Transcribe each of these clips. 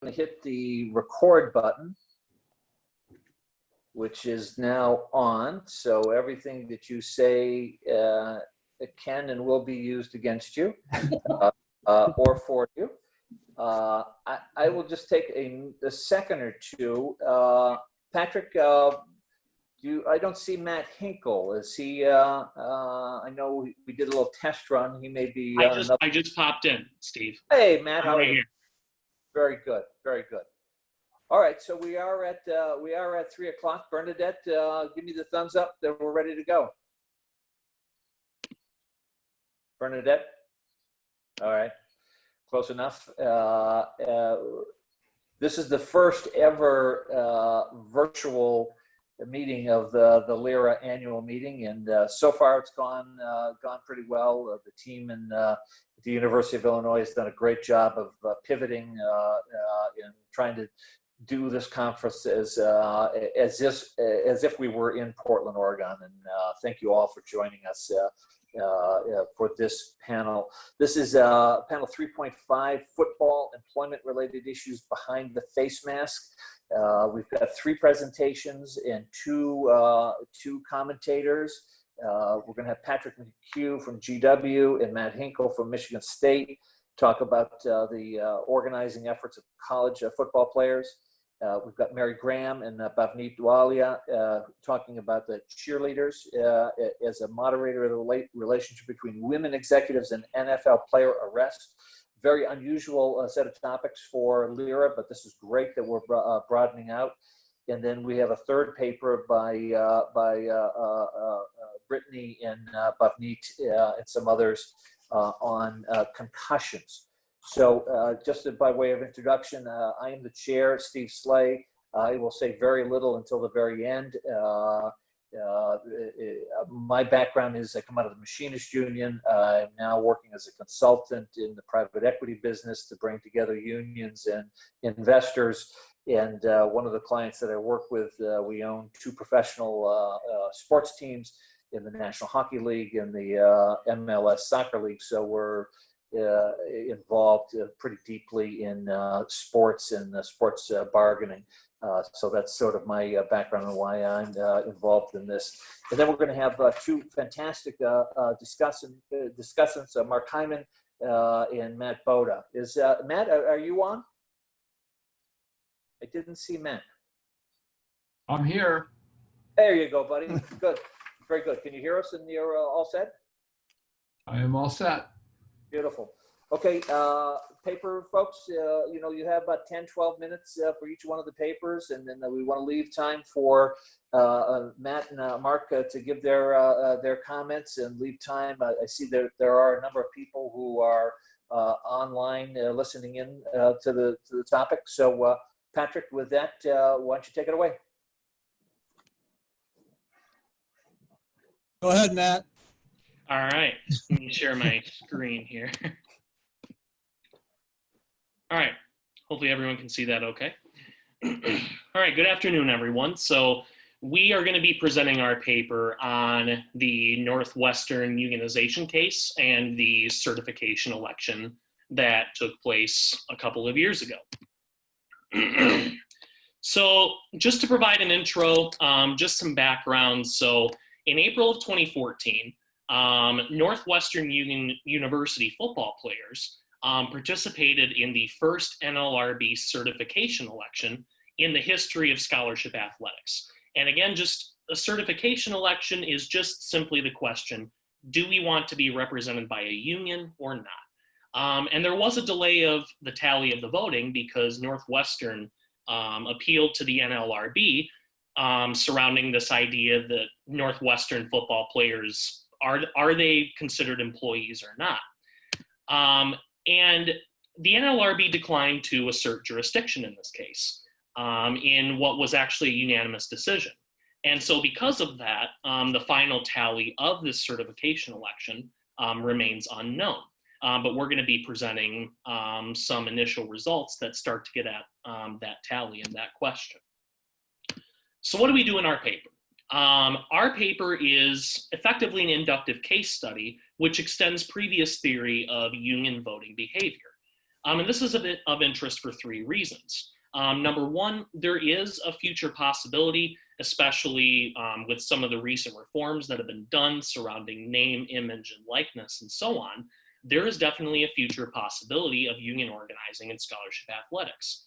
going to hit the record button, which is now on. So everything that you say can and will be used against you or for you. I will just take a second or two. Patrick, I don't see Matt Hinkel. Is he? I know we did a little test run. He may be. I just popped in, Steve. Hey, Matt, how are right you? Here. Very good, very good. All right, so we are at 3 o'clock. Bernadette, give me the thumbs up that we're ready to go. Bernadette. All right, close enough. This is the first ever virtual meeting of the LIRA annual meeting, and so far it's gone pretty well. The team in the University of Illinois has done a great job of pivoting and trying to do this conference as if we were in Portland, Oregon. And thank you all for joining us for this panel. This is panel 3.5, football employment-related issues behind the face mask. We've got 3 presentations and two commentators. We're going to have Patrick McHugh from GW and Matt Hinkel from Michigan State talk about the organizing efforts of college football players. We've got Mary Graham and Bhavneet Walia talking about the cheerleaders as a moderator of the relationship between women executives and NFL player arrest. Very unusual set of topics for LIRA, but this is great that we're broadening out. And then we have a third paper by Brittany and Bhavneet and some others on concussions. So just by way of introduction, I am the chair, Steve Sleigh. I will say very little until the very end. My background is I come out of the Machinist Union. I'm now working as a consultant in the private equity business to bring together unions and investors. And one of the clients that I work with, we own 2 professional sports teams in the National Hockey League and the MLS Soccer League. So we're involved pretty deeply in sports and sports bargaining. So that's sort of my background and why I'm involved in this. And then we're going to have 2 fantastic discussants, Mark Hyman and Matt Bodah. Is Matt, are you on? I didn't see Matt. I'm here. There you go, buddy. Good. Very good. Can you hear us and you're all set? I am all set. Beautiful. Okay, paper folks, you have about 10, 12 minutes for each one of the papers, and then we want to leave time for Matt and Mark to give their comments and leave time. I see there are a number of people who are online listening in to the topic. So Patrick, with that, why don't you take it away? Go ahead, Matt. All right, let me share my screen here. All right, hopefully everyone can see that okay. All right, good afternoon, everyone. So we are going to be presenting our paper on the Northwestern unionization case and the certification election that took place a couple of years ago. So just to provide an intro, just some background. So in April of 2014, Northwestern University football players participated in the first NLRB certification election in the history of scholarship athletics. And again, just a certification election is just simply the question, do we want to be represented by a union or not? And there was a delay of the tally of the voting because Northwestern appealed to the NLRB surrounding this idea that Northwestern football players, are they considered employees or not? And the NLRB declined to assert jurisdiction in this case in what was actually a unanimous decision. And so because of that, the final tally of this certification election remains unknown. But we're going to be presenting some initial results that start to get at that tally and that question. So what do we do in our paper? Our paper is effectively an inductive case study, which extends previous theory of union voting behavior. And this is a bit of interest for three reasons. Number one, there is a future possibility, especially with some of the recent reforms that have been done surrounding name, image, and likeness, and so on. There is definitely a future possibility of union organizing in scholarship athletics.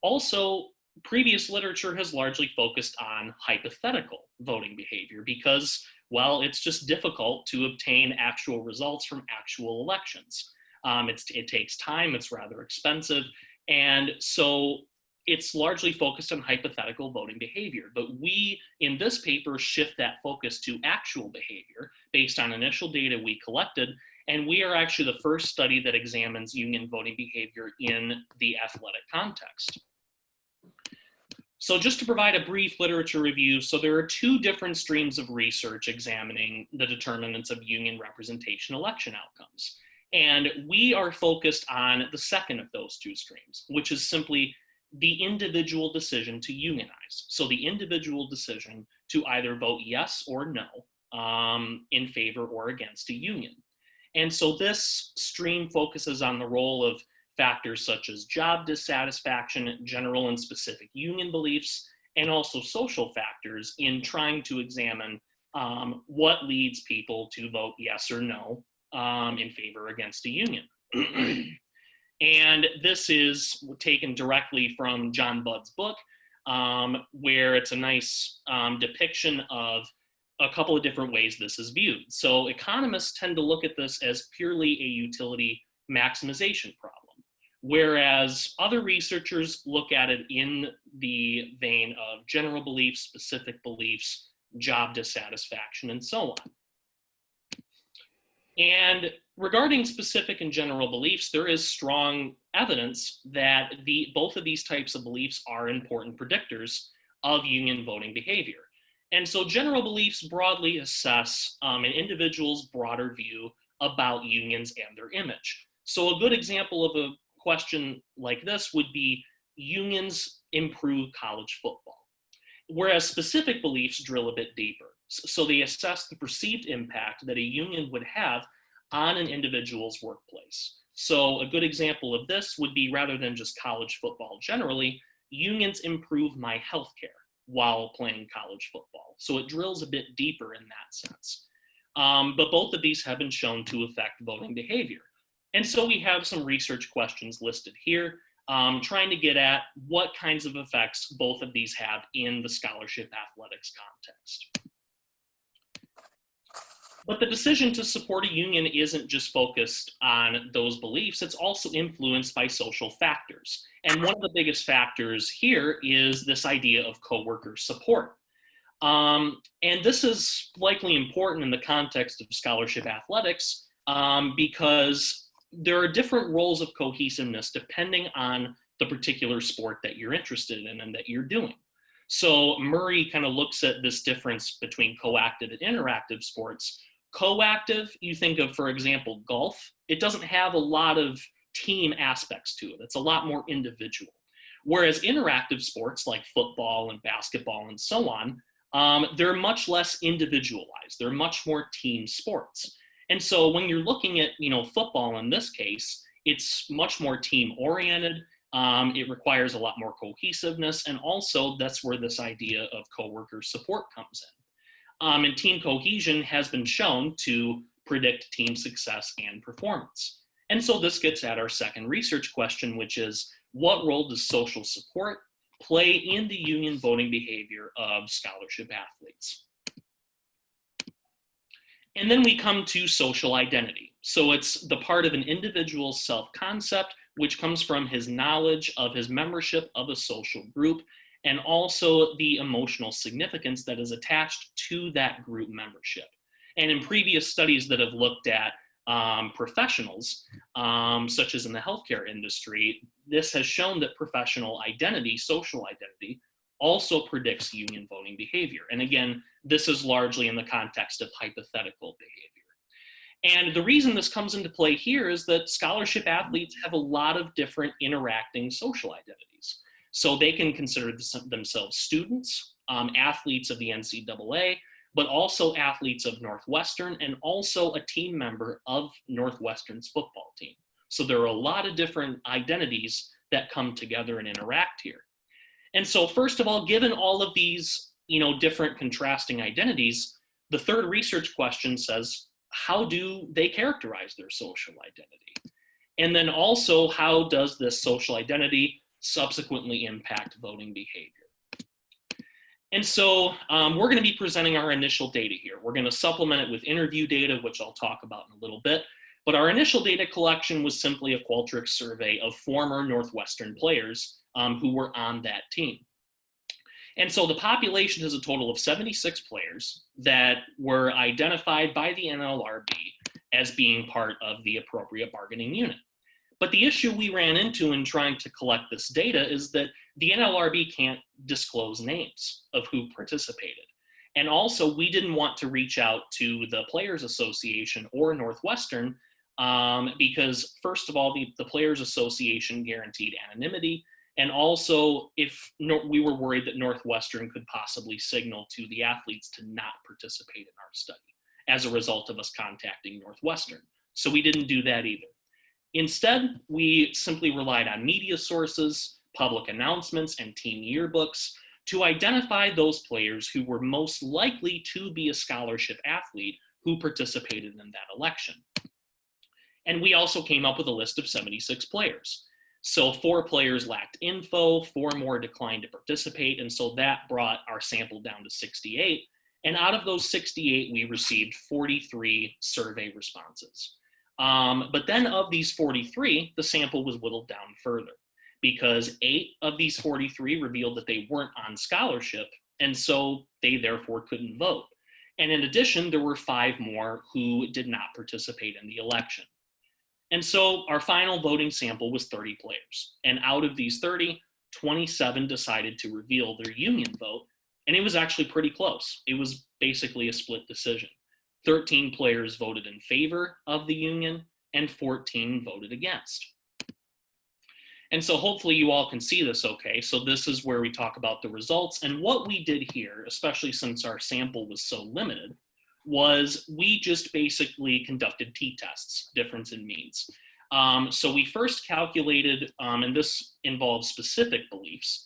Also, previous literature has largely focused on hypothetical voting behavior because, well, it's just difficult to obtain actual results from actual elections. It takes time, it's rather expensive, and so it's largely focused on hypothetical voting behavior. But we, in this paper, shift that focus to actual behavior based on initial data we collected, and we are actually the first study that examines union voting behavior in the athletic context. So just to provide a brief literature review, so there are two different streams of research examining the determinants of union representation election outcomes. And we are focused on the second of those two streams, which is simply the individual decision to unionize. So the individual decision to either vote yes or no in favor or against a union. And so this stream focuses on the role of factors such as job dissatisfaction, general and specific union beliefs, and also social factors in trying to examine what leads people to vote yes or no in favor against a union. And this is taken directly from John Budd's book, where it's a nice depiction of a couple of different ways this is viewed. So economists tend to look at this as purely a utility maximization problem, whereas other researchers look at it in the vein of general beliefs, specific beliefs, job dissatisfaction, and so on. And regarding specific and general beliefs, there is strong evidence that both of these types of beliefs are important predictors of union voting behavior. And so general beliefs broadly assess an individual's broader view about unions and their image. So a good example of a question like this would be, unions improve college football, whereas specific beliefs drill a bit deeper. So they assess the perceived impact that a union would have on an individual's workplace. So a good example of this would be, rather than just college football generally, unions improve my healthcare while playing college football. So it drills a bit deeper in that sense. But both of these have been shown to affect voting behavior. And so we have some research questions listed here, trying to get at what kinds of effects both of these have in the scholarship athletics context. But the decision to support a union isn't just focused on those beliefs, it's also influenced by social factors. And one of the biggest factors here is this idea of coworker support. And this is likely important in the context of scholarship athletics because there are different roles of cohesiveness depending on the particular sport that you're interested in and that you're doing. So Murray kind of looks at this difference between coactive and interactive sports. Coactive, you think of, for example, golf. It doesn't have a lot of team aspects to it. It's a lot more individual. Whereas interactive sports like football and basketball and so on, they're much less individualized. They're much more team sports. And so when you're looking at, football in this case, it's much more team oriented. It requires a lot more cohesiveness. And also that's where this idea of coworker support comes in. And team cohesion has been shown to predict team success and performance. And so this gets at our second research question, which is, what role does social support play in the union voting behavior of scholarship athletes? And then we come to social identity. So it's the part of an individual's self-concept, which comes from his knowledge of his membership of a social group, and also the emotional significance that is attached to that group membership. And in previous studies that have looked at professionals, such as in the healthcare industry, this has shown that professional identity, social identity, also predicts union voting behavior. And again, this is largely in the context of hypothetical behavior. And the reason this comes into play here is that scholarship athletes have a lot of different interacting social identities. So they can consider themselves students, athletes of the NCAA, but also athletes of Northwestern, and also a team member of Northwestern's football team. So there are a lot of different identities that come together and interact here. And so first of all, given all of these, different contrasting identities, the third research question says, how do they characterize their social identity? And then also, how does this social identity subsequently impact voting behavior? And so we're going to be presenting our initial data here. We're going to supplement it with interview data, which I'll talk about in a little bit. But our initial data collection was simply a Qualtrics survey of former Northwestern players who were on that team. And so the population is a total of 76 players that were identified by the NLRB as being part of the appropriate bargaining unit. But the issue we ran into in trying to collect this data is that the NLRB can't disclose names of who participated. And also, we didn't want to reach out to the Players Association or Northwestern because, first of all, the Players Association guaranteed anonymity. And also, we were worried that Northwestern could possibly signal to the athletes to not participate in our study as a result of us contacting Northwestern. So we didn't do that either. Instead, we simply relied on media sources, public announcements, and team yearbooks to identify those players who were most likely to be a scholarship athlete who participated in that election. And we also came up with a list of 76 players. So 4 players lacked info, 4 more declined to participate, and so that brought our sample down to 68. And out of those 68, we received 43 survey responses. But then of these 43, the sample was whittled down further because 8 of these 43 revealed that they weren't on scholarship, and so they therefore couldn't vote. And in addition, there were 5 more who did not participate in the election. And so our final voting sample was 30 players. And out of these 30, 27 decided to reveal their union vote. And it was actually pretty close. It was basically a split decision. 13 players voted in favor of the union and 14 voted against. And so hopefully you all can see this okay. So this is where we talk about the results. And what we did here, especially since our sample was so limited, was we just basically conducted t-tests, difference in means. So we first calculated, and this involves specific beliefs.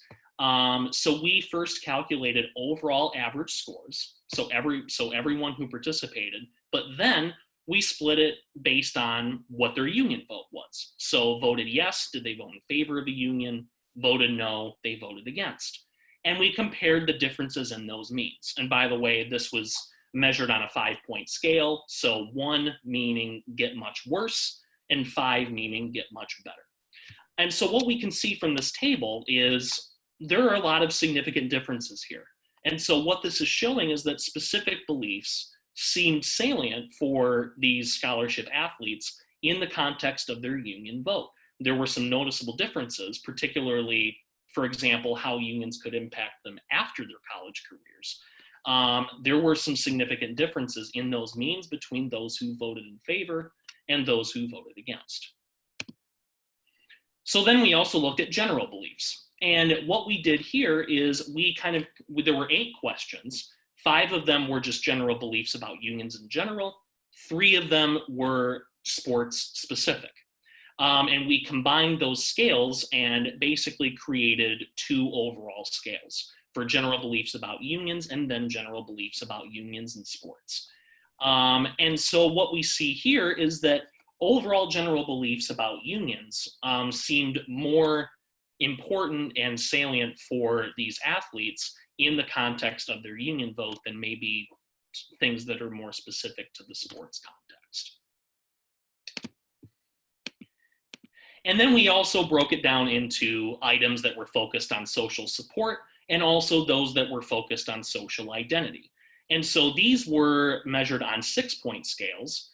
So we first calculated overall average scores, so everyone who participated, but then we split it based on what their union vote was. So voted yes, did they vote in favor of a union? Voted no, they voted against. And we compared the differences in those means. And by the way, this was measured on a 5-point scale. So 1 meaning get much worse, and 5 meaning get much better. And so what we can see from this table is there are a lot of significant differences here. And so what this is showing is that specific beliefs seemed salient for these scholarship athletes in the context of their union vote. There were some noticeable differences, particularly, for example, how unions could impact them after their college careers. There were some significant differences in those means between those who voted in favor and those who voted against. So then we also looked at general beliefs. And what we did here is there were 8 questions. 5 of them were just general beliefs about unions in general. 3 of them were sports specific. And we combined those scales and basically created 2 overall scales for general beliefs about unions and then general beliefs about unions and sports. And so what we see here is that overall general beliefs about unions seemed more important and salient for these athletes in the context of their union vote than maybe things that are more specific to the sports context. And then we also broke it down into items that were focused on social support and also those that were focused on social identity. And so these were measured on 6-point scales.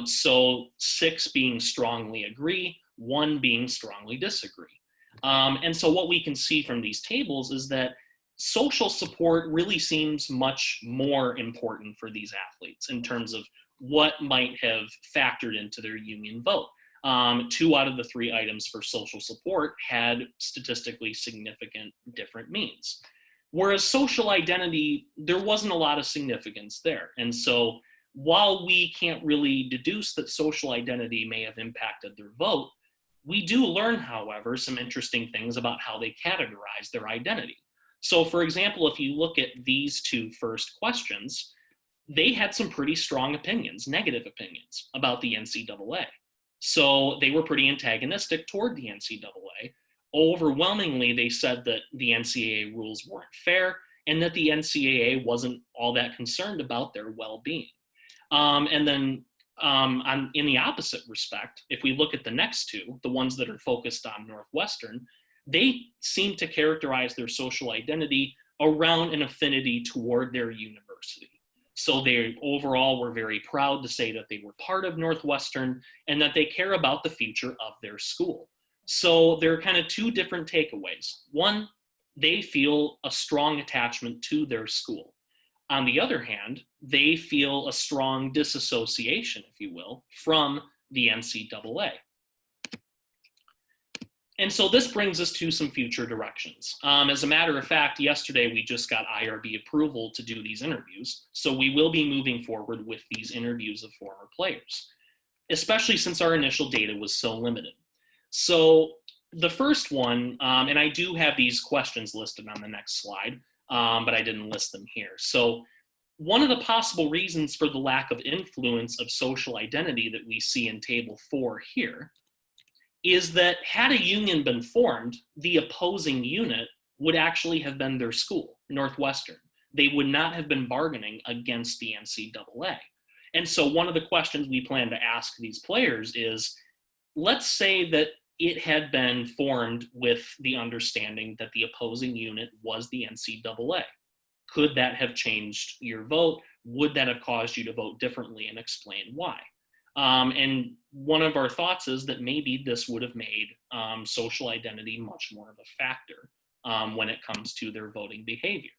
So 6 being strongly agree, 1 being strongly disagree. And so what we can see from these tables is that social support really seems much more important for these athletes in terms of what might have factored into their union vote. 2 out of the 3 items for social support had statistically significant different means. Whereas social identity, there wasn't a lot of significance there. And so while we can't really deduce that social identity may have impacted their vote, we do learn, however, some interesting things about how they categorize their identity. So for example, if you look at these two first questions, they had some pretty strong opinions, negative opinions about the NCAA. So they were pretty antagonistic toward the NCAA. Overwhelmingly, they said that the NCAA rules weren't fair and that the NCAA wasn't all that concerned about their well-being. And then in the opposite respect, if we look at the next two, the ones that are focused on Northwestern, they seem to characterize their social identity around an affinity toward their university. So they overall were very proud to say that they were part of Northwestern and that they care about the future of their school. So there are kind of two different takeaways. One, they feel a strong attachment to their school. On the other hand, they feel a strong disassociation, if you will, from the NCAA. And so this brings us to some future directions. As a matter of fact, yesterday we just got IRB approval to do these interviews. So we will be moving forward with these interviews of former players, especially since our initial data was so limited. So the first one, and I do have these questions listed on the next slide, but I didn't list them here. So one of the possible reasons for the lack of influence of social identity that we see in table 4 here is that had a union been formed, the opposing unit would actually have been their school, Northwestern. They would not have been bargaining against the NCAA. And so one of the questions we plan to ask these players is, let's say that it had been formed with the understanding that the opposing unit was the NCAA. Could that have changed your vote? Would that have caused you to vote differently, and explain why? And one of our thoughts is that maybe this would have made social identity much more of a factor when it comes to their voting behavior.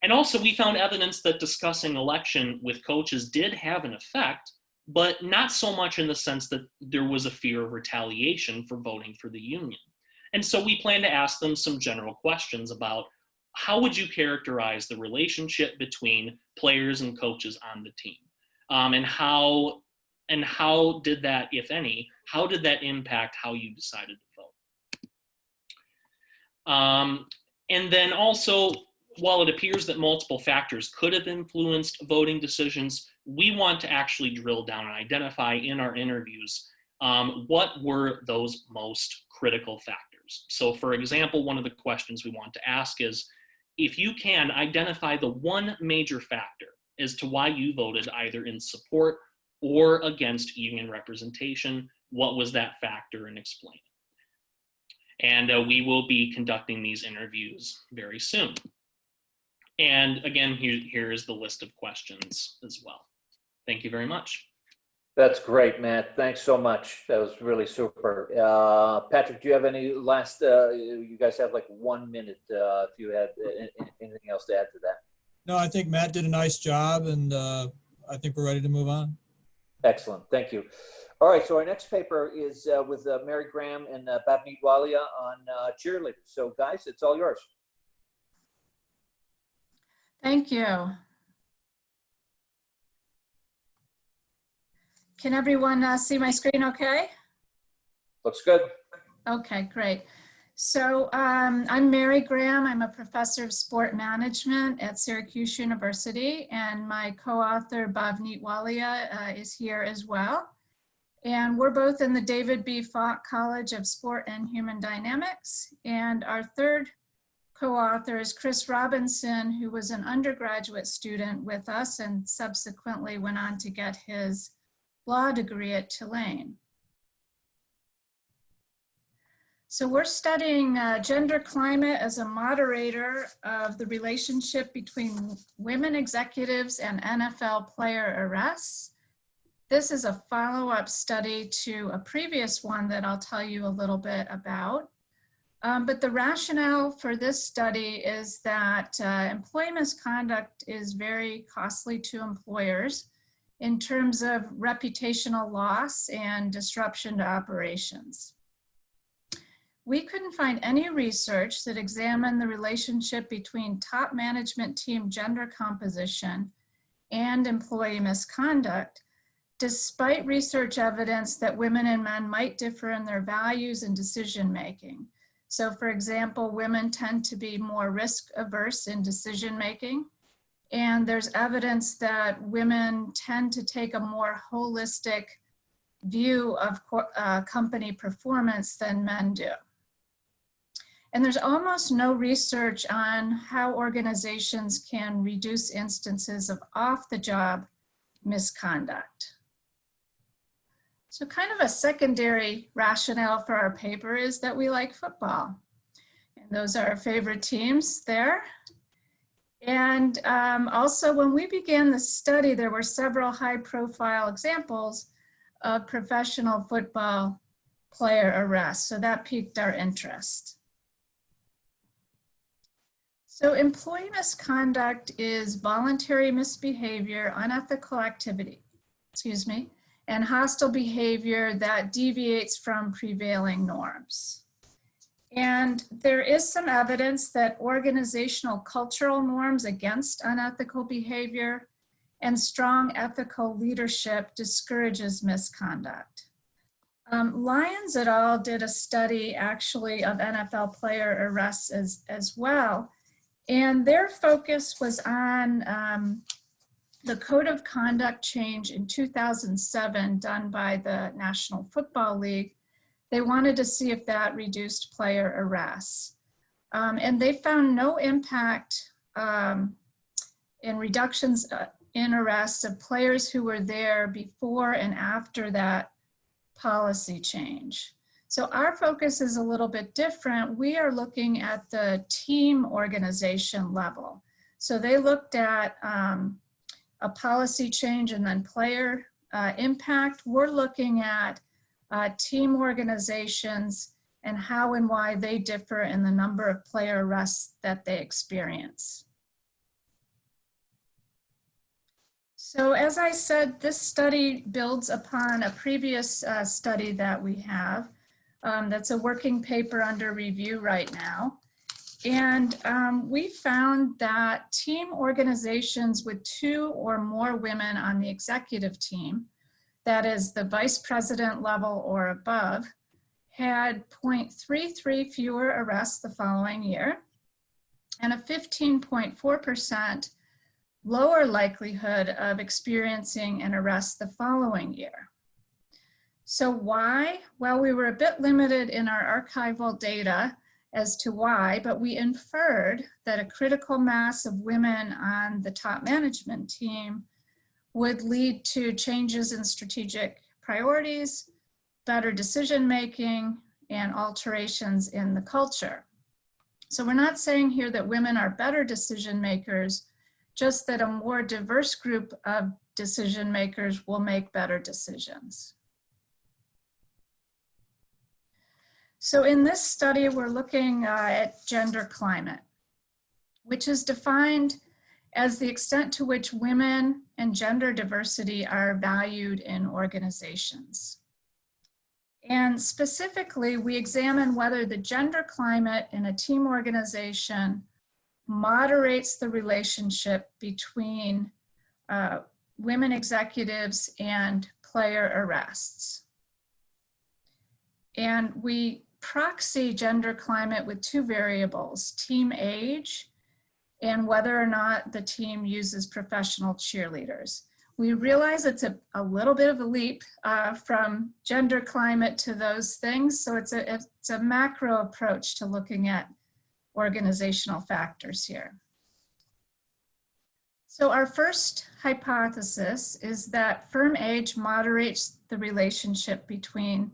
And also we found evidence that discussing election with coaches did have an effect, but not so much in the sense that there was a fear of retaliation for voting for the union. And so we plan to ask them some general questions about how would you characterize the relationship between players and coaches on the team? And how did that, if any, how did that impact how you decided to vote? And then also, while it appears that multiple factors could have influenced voting decisions, we want to actually drill down and identify in our interviews what were those most critical factors. So for example, one of the questions we want to ask is, if you can identify the one major factor as to why you voted either in support or against union representation, what was that factor, and explain it. And we will be conducting these interviews very soon. And again, here is the list of questions as well. Thank you very much. That's great, Matt. Thanks so much. That was really super. Patrick, do you have any last, you guys have like 1 minute if you had anything else to add to that. No, I think Matt did a nice job, and I think we're ready to move on. Excellent. Thank you. All right, so our next paper is with Mary Graham and Bhavneet Walia on cheerleaders. So guys, it's all yours. Thank you. Can everyone see my screen okay? Looks good. Okay, great. So I'm Mary Graham. I'm a professor of sport management at Syracuse University, and my co-author Bhavneet Walia is here as well. And we're both in the David B. Falk College of Sport and Human Dynamics. And our third co-author is Chris Robinson, who was an undergraduate student with us and subsequently went on to get his law degree at Tulane. So we're studying gender climate as a moderator of the relationship between women executives and NFL player arrests. This is a follow-up study to a previous one that I'll tell you a little bit about. But the rationale for this study is that employee misconduct is very costly to employers in terms of reputational loss and disruption to operations. We couldn't find any research that examined the relationship between top management team gender composition and employee misconduct, despite research evidence that women and men might differ in their values and decision-making. So for example, women tend to be more risk-averse in decision-making, and there's evidence that women tend to take a more holistic view of company performance than men do. And there's almost no research on how organizations can reduce instances of off-the-job misconduct. So kind of a secondary rationale for our paper is that we like football. And those are our favorite teams there. And also when we began the study, there were several high-profile examples of professional football player arrests. So that piqued our interest. So employee misconduct is voluntary misbehavior, unethical activity, and hostile behavior that deviates from prevailing norms. And there is some evidence that organizational cultural norms against unethical behavior and strong ethical leadership discourages misconduct. Lyons et al. Did a study actually of NFL player arrests as well. And their focus was on the code of conduct change in 2007 done by the National Football League. They wanted to see if that reduced player arrests. And they found no impact in reductions in arrests of players who were there before and after that policy change. So our focus is a little bit different. We are looking at the team organization level. So they looked at a policy change and then player impact. We're looking at team organizations and how and why they differ in the number of player arrests that they experience. So as I said, this study builds upon a previous study that we have. That's a working paper under review right now. And we found that team organizations with 2 or more women on the executive team, that is the vice president level or above, had 0.33 fewer arrests the following year and a 15.4% lower likelihood of experiencing an arrest the following year. So why? Well, we were a bit limited in our archival data as to why, but we inferred that a critical mass of women on the top management team would lead to changes in strategic priorities, better decision-making, and alterations in the culture. So we're not saying here that women are better decision-makers, just that a more diverse group of decision-makers will make better decisions. So in this study, we're looking at gender climate, which is defined as the extent to which women and gender diversity are valued in organizations. And specifically, we examine whether the gender climate in a team organization moderates the relationship between women executives and player arrests. And we proxy gender climate with 2 variables, team age and whether or not the team uses professional cheerleaders. We realize it's a little bit of a leap from gender climate to those things, so it's a macro approach to looking at organizational factors here. So our first hypothesis is that firm age moderates the relationship between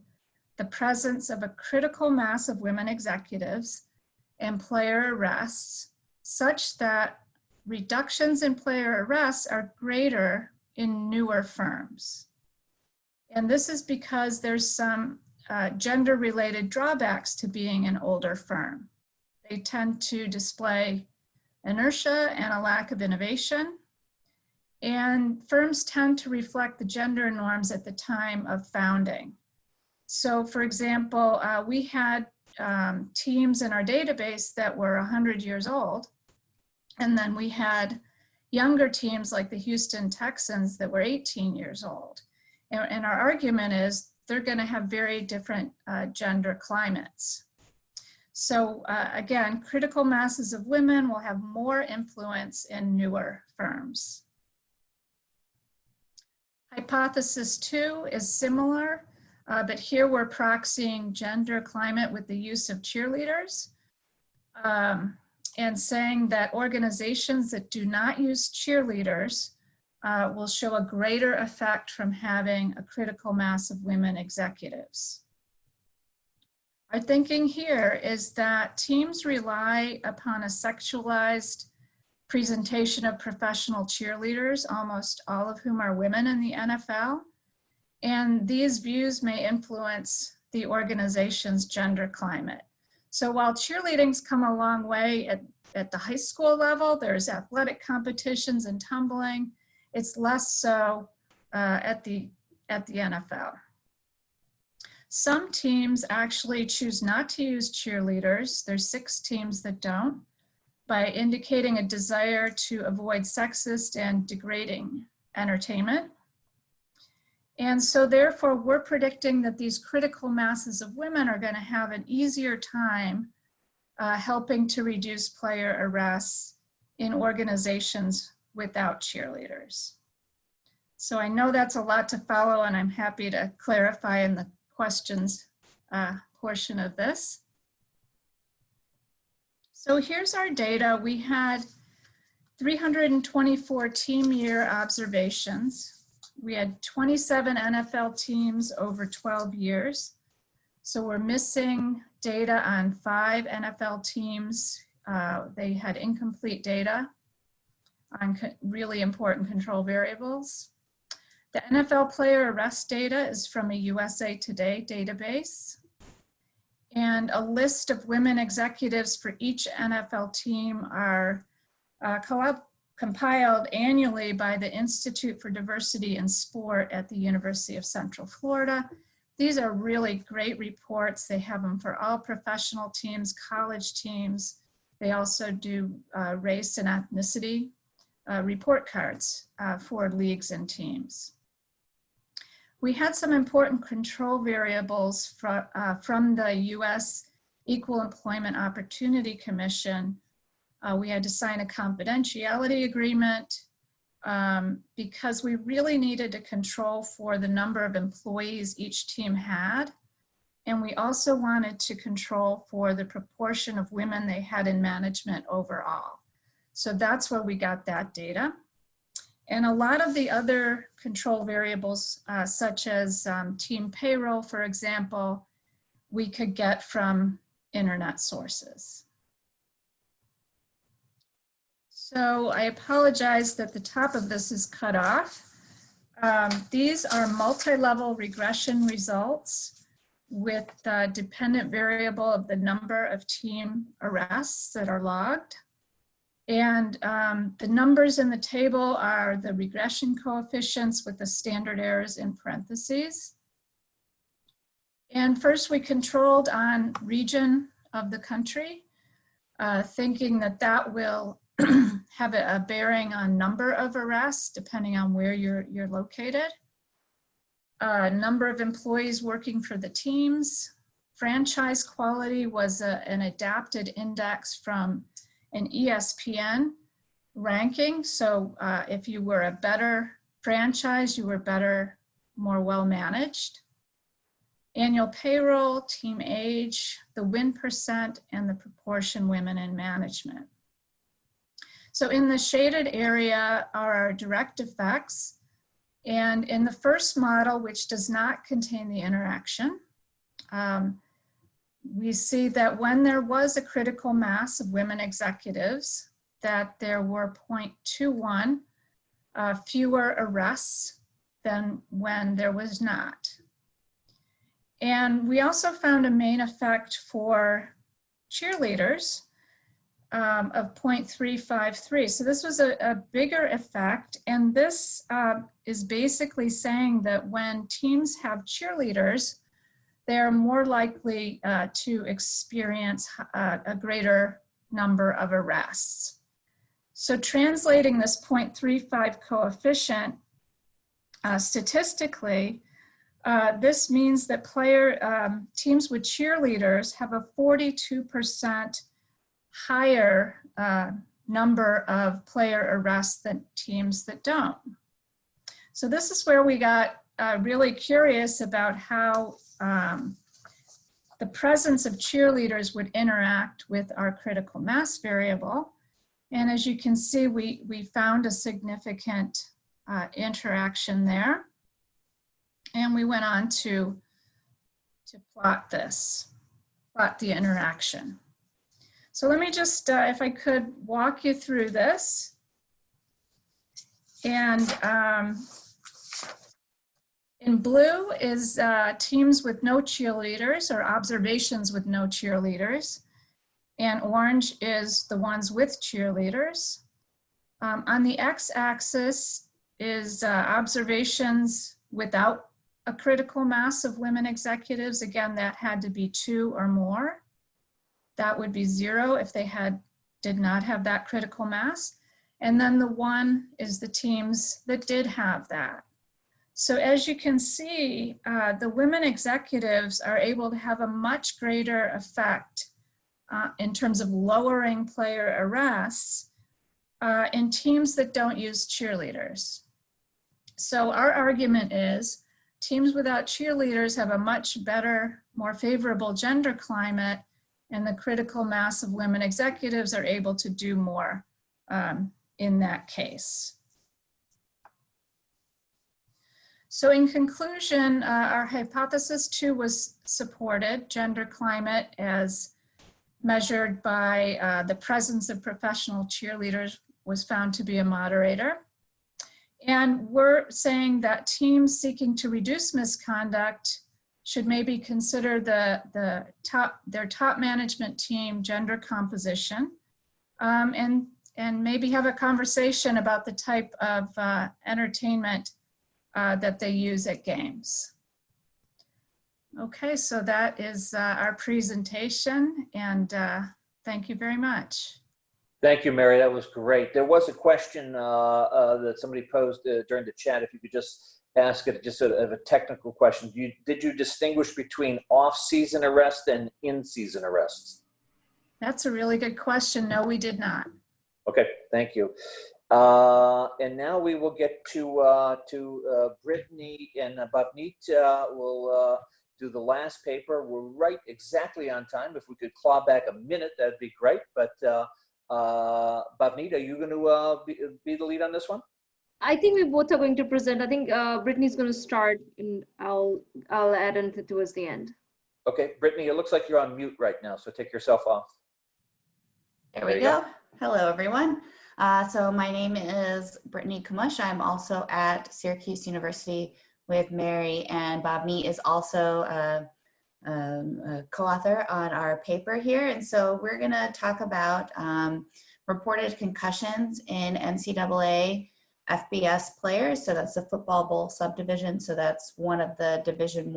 the presence of a critical mass of women executives and player arrests, such that reductions in player arrests are greater in newer firms. And this is because there's some gender-related drawbacks to being an older firm. They tend to display inertia and a lack of innovation. And firms tend to reflect the gender norms at the time of founding. So for example, we had teams in our database that were 100 years old. And then we had younger teams like the Houston Texans that were 18 years old. And our argument is they're going to have very different gender climates. So again, critical masses of women will have more influence in newer firms. Hypothesis 2 is similar, but here we're proxying gender climate with the use of cheerleaders and saying that organizations that do not use cheerleaders will show a greater effect from having a critical mass of women executives. Our thinking here is that teams rely upon a sexualized presentation of professional cheerleaders, almost all of whom are women in the NFL. And these views may influence the organization's gender climate. So while cheerleading's come a long way at the high school level, there's athletic competitions and tumbling. It's less so at the NFL. Some teams actually choose not to use cheerleaders. There's 6 teams that don't, by indicating a desire to avoid sexist and degrading entertainment. And so therefore, we're predicting that these critical masses of women are going to have an easier time helping to reduce player arrests in organizations without cheerleaders. So I know that's a lot to follow, and I'm happy to clarify in the questions portion of this. So here's our data. We had 324 team year observations. We had 27 NFL teams over 12 years. So we're missing data on 5 NFL teams. They had incomplete data on really important control variables. The NFL player arrest data is from a USA Today database. And a list of women executives for each NFL team are compiled annually by the Institute for Diversity in Sport at the University of Central Florida. These are really great reports. They have them for all professional teams, college teams. They also do race and ethnicity report cards for leagues and teams. We had some important control variables from the US Equal Employment Opportunity Commission. We had to sign a confidentiality agreement because we really needed to control for the number of employees each team had. And we also wanted to control for the proportion of women they had in management overall. So that's where we got that data. And a lot of the other control variables, such as team payroll, for example, we could get from internet sources. So I apologize that the top of this is cut off. These are multi-level regression results with the dependent variable of the number of team arrests that are logged. And the numbers in the table are the regression coefficients with the standard errors in parentheses. And first we controlled on region of the country, thinking that that will have a bearing on number of arrests depending on where you're located. Number of employees working for the teams. Franchise quality was an adapted index from an ESPN ranking. So if you were a better franchise, you were better, more well managed. Annual payroll, team age, the win percent, and the proportion women in management. So in the shaded area are our direct effects. And in the first model, which does not contain the interaction, we see that when there was a critical mass of women executives, that there were 0.21 fewer arrests than when there was not. And we also found a main effect for cheerleaders of 0.353. So this was a bigger effect. And this is basically saying that when teams have cheerleaders, they're more likely to experience a greater number of arrests. So translating this 0.35 coefficient statistically, this means that teams with cheerleaders have a 42% higher number of player arrests than teams that don't. So this is where we got really curious about how the presence of cheerleaders would interact with our critical mass variable. And as you can see, we found a significant interaction there. And we went on to plot the interaction. So let me just, if I could, walk you through this. And in blue is teams with no cheerleaders, or observations with no cheerleaders. And orange is the ones with cheerleaders. On the x-axis is observations without a critical mass of women executives. Again, that had to be 2 or more. That would be 0 if they did not have that critical mass. And then the 1 is the teams that did have that. So as you can see, the women executives are able to have a much greater effect in terms of lowering player arrests in teams that don't use cheerleaders. So our argument is teams without cheerleaders have a much better, more favorable gender climate, and the critical mass of women executives are able to do more in that case. So in conclusion, our hypothesis 2 was supported. Gender climate as measured by the presence of professional cheerleaders was found to be a moderator. And we're saying that teams seeking to reduce misconduct should maybe consider their top management team gender composition, and maybe have a conversation about the type of entertainment that they use at games. Okay, so that is our presentation, and thank you very much. Thank you, Mary. That was great. There was a question that somebody posed during the chat. If you could just ask it, just sort of a technical question. Did you distinguish between off-season arrests and in-season arrests? That's a really good question. No, we did not. Okay, thank you. And now we will get to Brittany and Bhavneet. Will do the last paper. We're right exactly on time. If we could claw back a minute, that'd be great. But Bhavneet, are you going to be the lead on this one? I think we both are going to present. I think Brittany's going to start, and I'll add in towards the end. Okay, Brittany, it looks like you're on mute right now, so take yourself off. There we go. Hello, everyone. So my name is Brittany Kmush. I'm also at Syracuse University with Mary, and Bhavneet is also a co-author on our paper here. And so we're going to talk about reported concussions in NCAA FBS players. So that's the Football Bowl subdivision. So that's one of the Division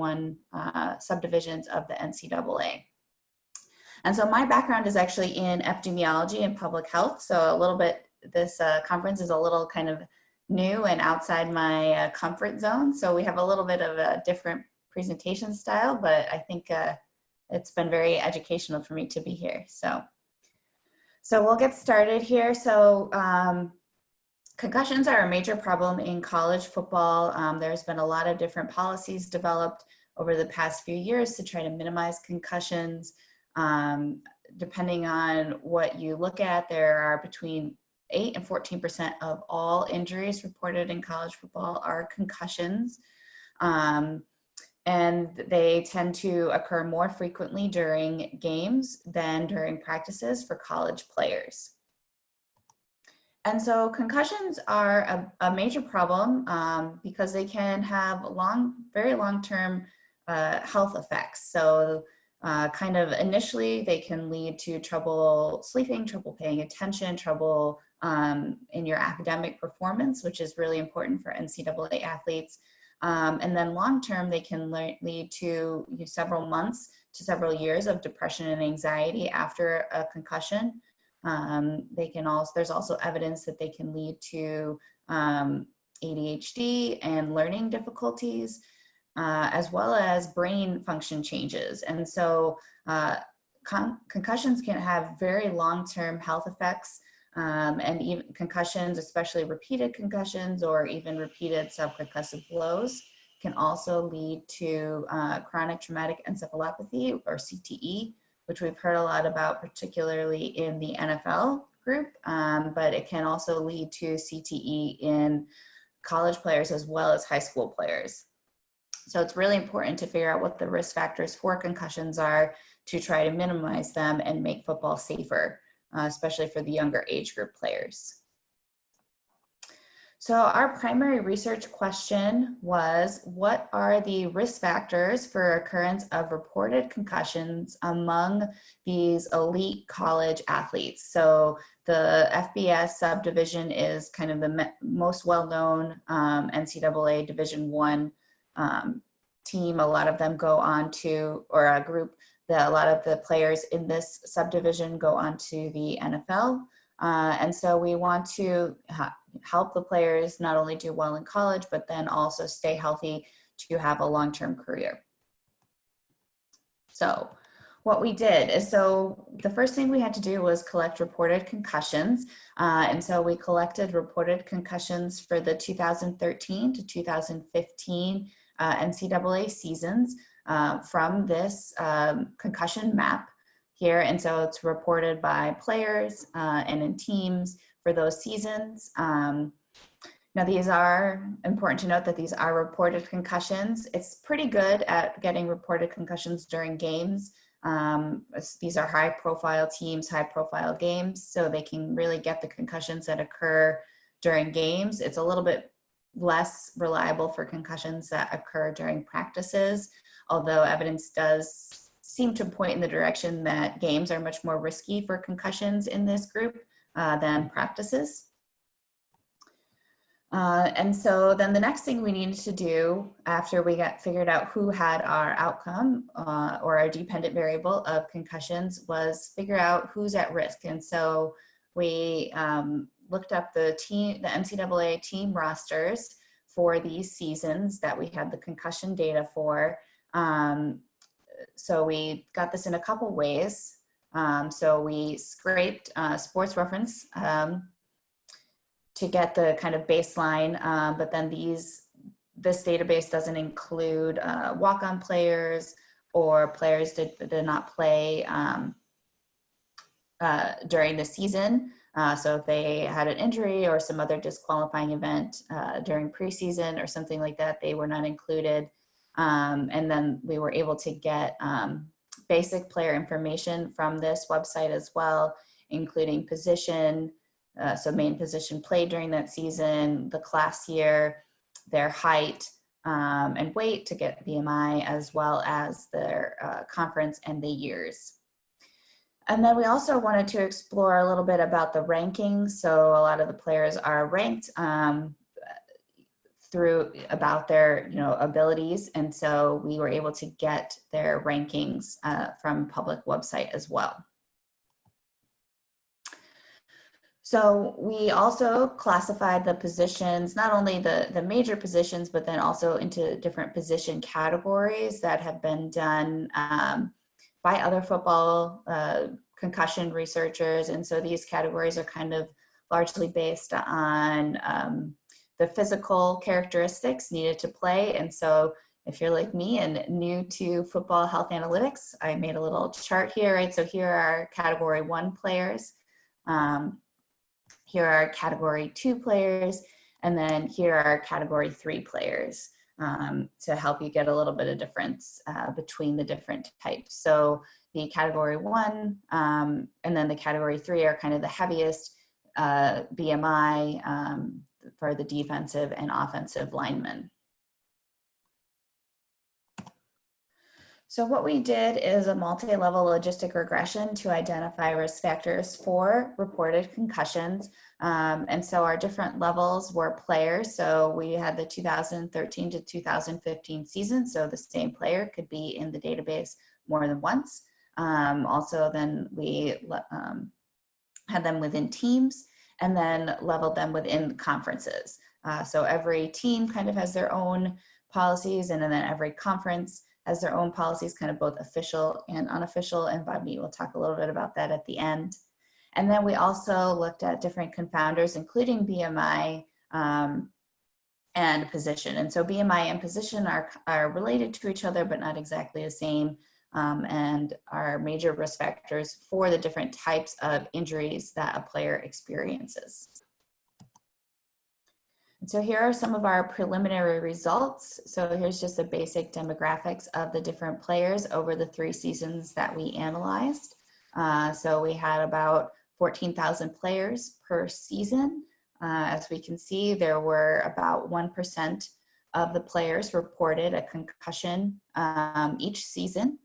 I subdivisions of the NCAA. And so my background is actually in epidemiology and public health. So a little bit, this conference is a little kind of new and outside my comfort zone. So we have a little bit of a different presentation style, but I think it's been very educational for me to be here. So we'll get started here. So concussions are a major problem in college football. There's been a lot of different policies developed over the past few years to try to minimize concussions. Depending on what you look at, there are between 8 and 14% of all injuries reported in college football are concussions. And they tend to occur more frequently during games than during practices for college players. And so concussions are a major problem because they can have very long-term health effects. So kind of initially, they can lead to trouble sleeping, trouble paying attention, trouble in your academic performance, which is really important for NCAA athletes. And then long-term, they can lead to several months to several years of depression and anxiety after a concussion. There's also evidence that they can lead to ADHD and learning difficulties, as well as brain function changes. And so concussions can have very long-term health effects, and even concussions, especially repeated concussions or even repeated subconcussive blows, can also lead to chronic traumatic encephalopathy, or CTE, which we've heard a lot about, particularly in the NFL group, but it can also lead to CTE in college players as well as high school players. So it's really important to figure out what the risk factors for concussions are to try to minimize them and make football safer, especially for the younger age group players. So our primary research question was, what are the risk factors for occurrence of reported concussions among these elite college athletes? So the FBS subdivision is kind of the most well-known NCAA Division I team. A lot of them go on to, or a group that a lot of the players in this subdivision go on to the NFL. And so we want to help the players not only do well in college, but then also stay healthy to have a long-term career. So what we did is, so the first thing we had to do was collect reported concussions. And so we collected reported concussions for the 2013 to 2015 NCAA seasons from this concussion map here. And so it's reported by players and in teams for those seasons. Now these are important to note that these are reported concussions. It's pretty good at getting reported concussions during games. These are high profile teams, high profile games, so they can really get the concussions that occur during games. It's a little bit less reliable for concussions that occur during practices, although evidence does seem to point in the direction that games are much more risky for concussions in this group than practices. And so then the next thing we needed to do after we got figured out who had our outcome or our dependent variable of concussions was figure out who's at risk. And so we looked up the NCAA team rosters for these seasons that we had the concussion data for. So we got this in a couple ways. So we scraped Sports Reference to get the kind of baseline, but then this database doesn't include walk-on players or players that did not play during the season. So if they had an injury or some other disqualifying event during preseason or something like that, they were not included. And then we were able to get basic player information from this website as well, including position, so main position played during that season, the class year, their height and weight to get BMI, as well as their conference and the years. And then we also wanted to explore a little bit about the rankings. So a lot of the players are ranked through about their abilities, and so we were able to get their rankings from public website as well. So we also classified the positions, not only the major positions, but then also into different position categories that have been done by other football concussion researchers. And so these categories are kind of largely based on the physical characteristics needed to play. And so if you're like me and new to football health analytics, I made a little chart here, right? So here are category 1 players. Here are category 2 players, and then here are category 3 players to help you get a little bit of difference between the different types. So the category 1 and then the category 3 are kind of the heaviest BMI for the defensive and offensive linemen. So what we did is a multi-level logistic regression to identify risk factors for reported concussions. And so our different levels were players. So we had the 2013 to 2015 season. So the same player could be in the database more than once. Also, then we had them within teams, and then leveled them within conferences. So every team kind of has their own policies, and then every conference has their own policies, kind of both official and unofficial, and Bhavneet will talk a little bit about that at the end. And then we also looked at different confounders, including BMI and position. And so BMI and position are related to each other, but not exactly the same, and are major risk factors for the different types of injuries that a player experiences. And so here are some of our preliminary results. So here's just the basic demographics of the different players over the 3 seasons that we analyzed. So we had about 14,000 players per season. As we can see, there were about 1% of the players reported a concussion each season.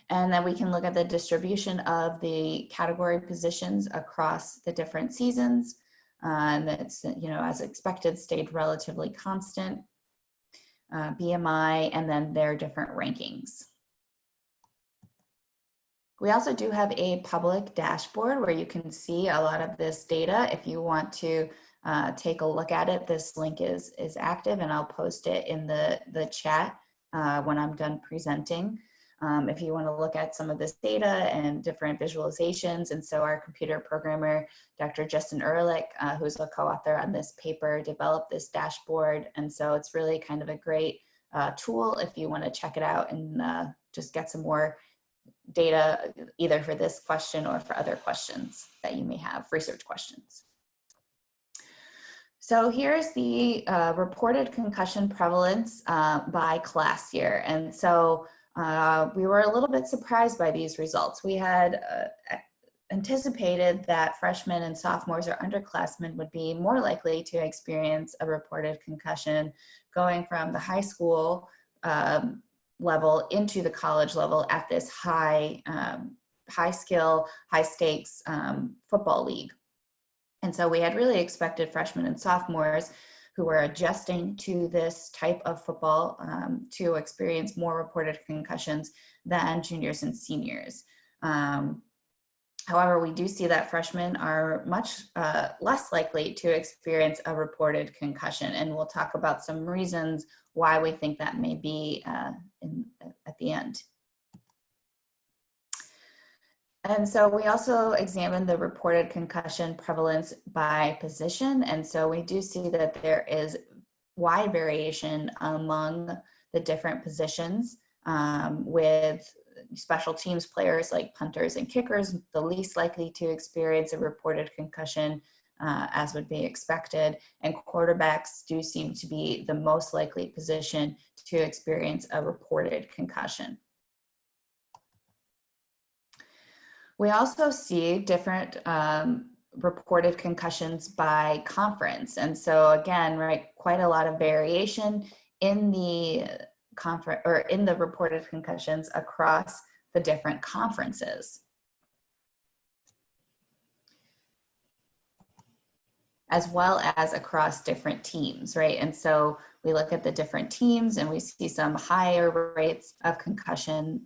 And then we can look at the distribution of the category positions across the different seasons. And that's, you know, as expected, stayed relatively constant, BMI, and then their different rankings. We also do have a public dashboard where you can see a lot of this data. If you want to take a look at it, this link is active, and I'll post it in the chat when I'm done presenting. If you want to look at some of this data and different visualizations. And so our computer programmer, Dr. Justin Ehrlich, who's a co-author on this paper, developed this dashboard. And so it's really kind of a great tool if you want to check it out and just get some more data, either for this question or for other questions that you may have, research questions. So here's the reported concussion prevalence by class year. And so we were a little bit surprised by these results. We had anticipated that freshmen and sophomores or underclassmen would be more likely to experience a reported concussion going from the high school level into the college level at this high skill, high stakes football league. And so we had really expected freshmen and sophomores who were adjusting to this type of football to experience more reported concussions than juniors and seniors. However, we do see that freshmen are much less likely to experience a reported concussion, and we'll talk about some reasons why we think that may be at the end. And so we also examined the reported concussion prevalence by position. And so we do see that there is wide variation among the different positions, with special teams players like punters and kickers the least likely to experience a reported concussion, as would be expected. And quarterbacks do seem to be the most likely position to experience a reported concussion. We also see different reported concussions by conference. And so again, right, quite a lot of variation in the conference or in the reported concussions across the different conferences, as well as across different teams, right? And so we look at the different teams and we see some higher rates of concussion,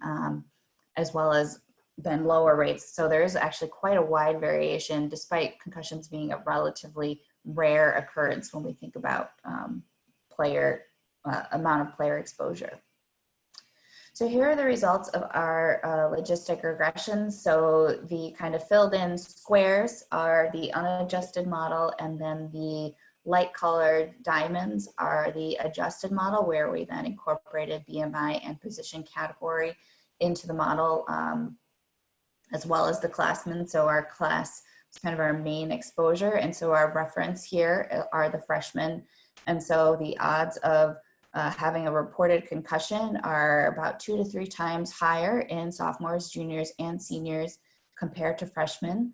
as well as then lower rates. So there is actually quite a wide variation, despite concussions being a relatively rare occurrence when we think about amount of player exposure. So here are the results of our logistic regressions. So the kind of filled in squares are the unadjusted model, and then the light colored diamonds are the adjusted model, where we then incorporated BMI and position category into the model, as well as the classmen. So our class is kind of our main exposure. And so our reference here are the freshmen. And so the odds of having a reported concussion are about 2 to 3 times higher in sophomores, juniors, and seniors compared to freshmen,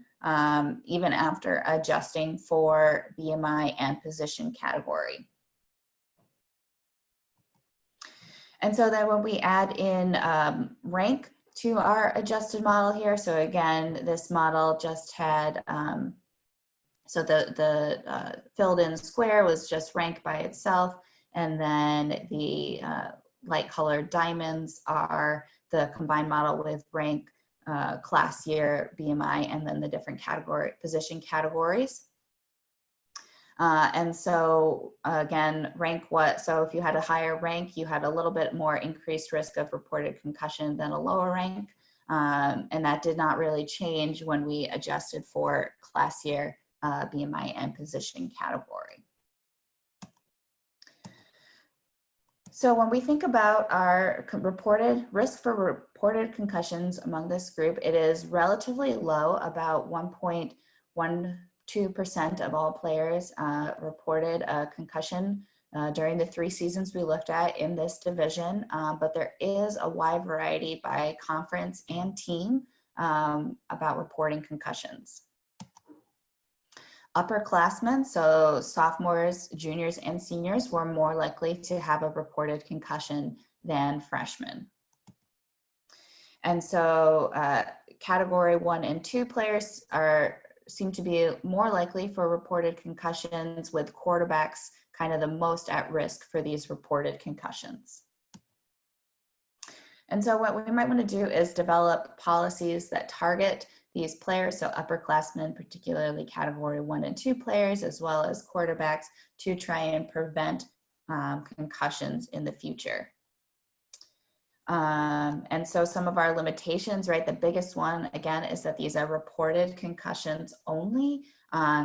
even after adjusting for BMI and position category. And so then when we add in rank to our adjusted model here, so again, this model just had, so the filled in square was just rank by itself, and then the light colored diamonds are the combined model with rank class year BMI and then the different position categories. And so again, so if you had a higher rank, you had a little bit more increased risk of reported concussion than a lower rank. And that did not really change when we adjusted for class year BMI and position category. So when we think about our risk for reported concussions among this group, it is relatively low. About 1.12% of all players reported a concussion during the 3 seasons we looked at in this division, but there is a wide variety by conference and team about reporting concussions. Upperclassmen, so sophomores, juniors, and seniors, were more likely to have a reported concussion than freshmen. And so category 1 and 2 players seem to be more likely for reported concussions, with quarterbacks kind of the most at risk for these reported concussions. And so what we might want to do is develop policies that target these players, so upperclassmen, particularly category 1 and 2 players, as well as quarterbacks, to try and prevent concussions in the future. And so some of our limitations, right, the biggest one, again, is that these are reported concussions only.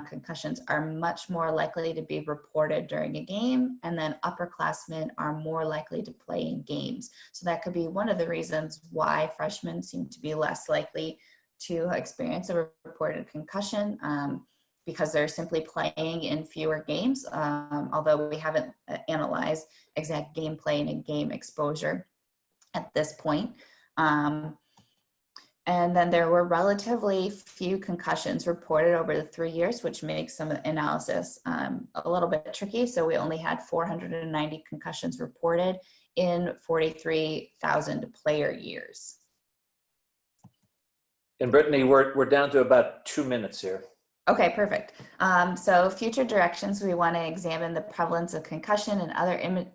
Concussions are much more likely to be reported during a game, and then upperclassmen are more likely to play in games. So that could be one of the reasons why freshmen seem to be less likely to experience a reported concussion, because they're simply playing in fewer games, although we haven't analyzed exact gameplay and game exposure at this point. And then there were relatively few concussions reported over the 3 years, which makes some analysis a little bit tricky. So we only had 490 concussions reported in 43,000 player years. And Brittany, we're down to about 2 minutes here. Okay, perfect. So future directions, we want to examine the prevalence of concussion and other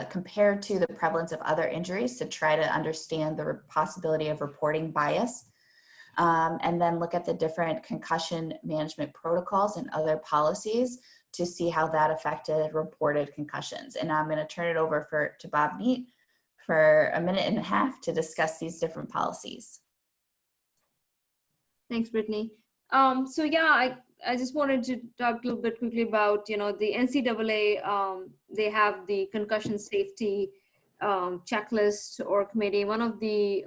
compared to the prevalence of other injuries to try to understand the possibility of reporting bias. And then look at the different concussion management protocols and other policies to see how that affected reported concussions. And I'm going to turn it over to Bhavneet for 1.5 minutes to discuss these different policies. Thanks, Brittany. So yeah, I just wanted to talk a little bit quickly about, the NCAA, they have the concussion safety checklist or committee. One of the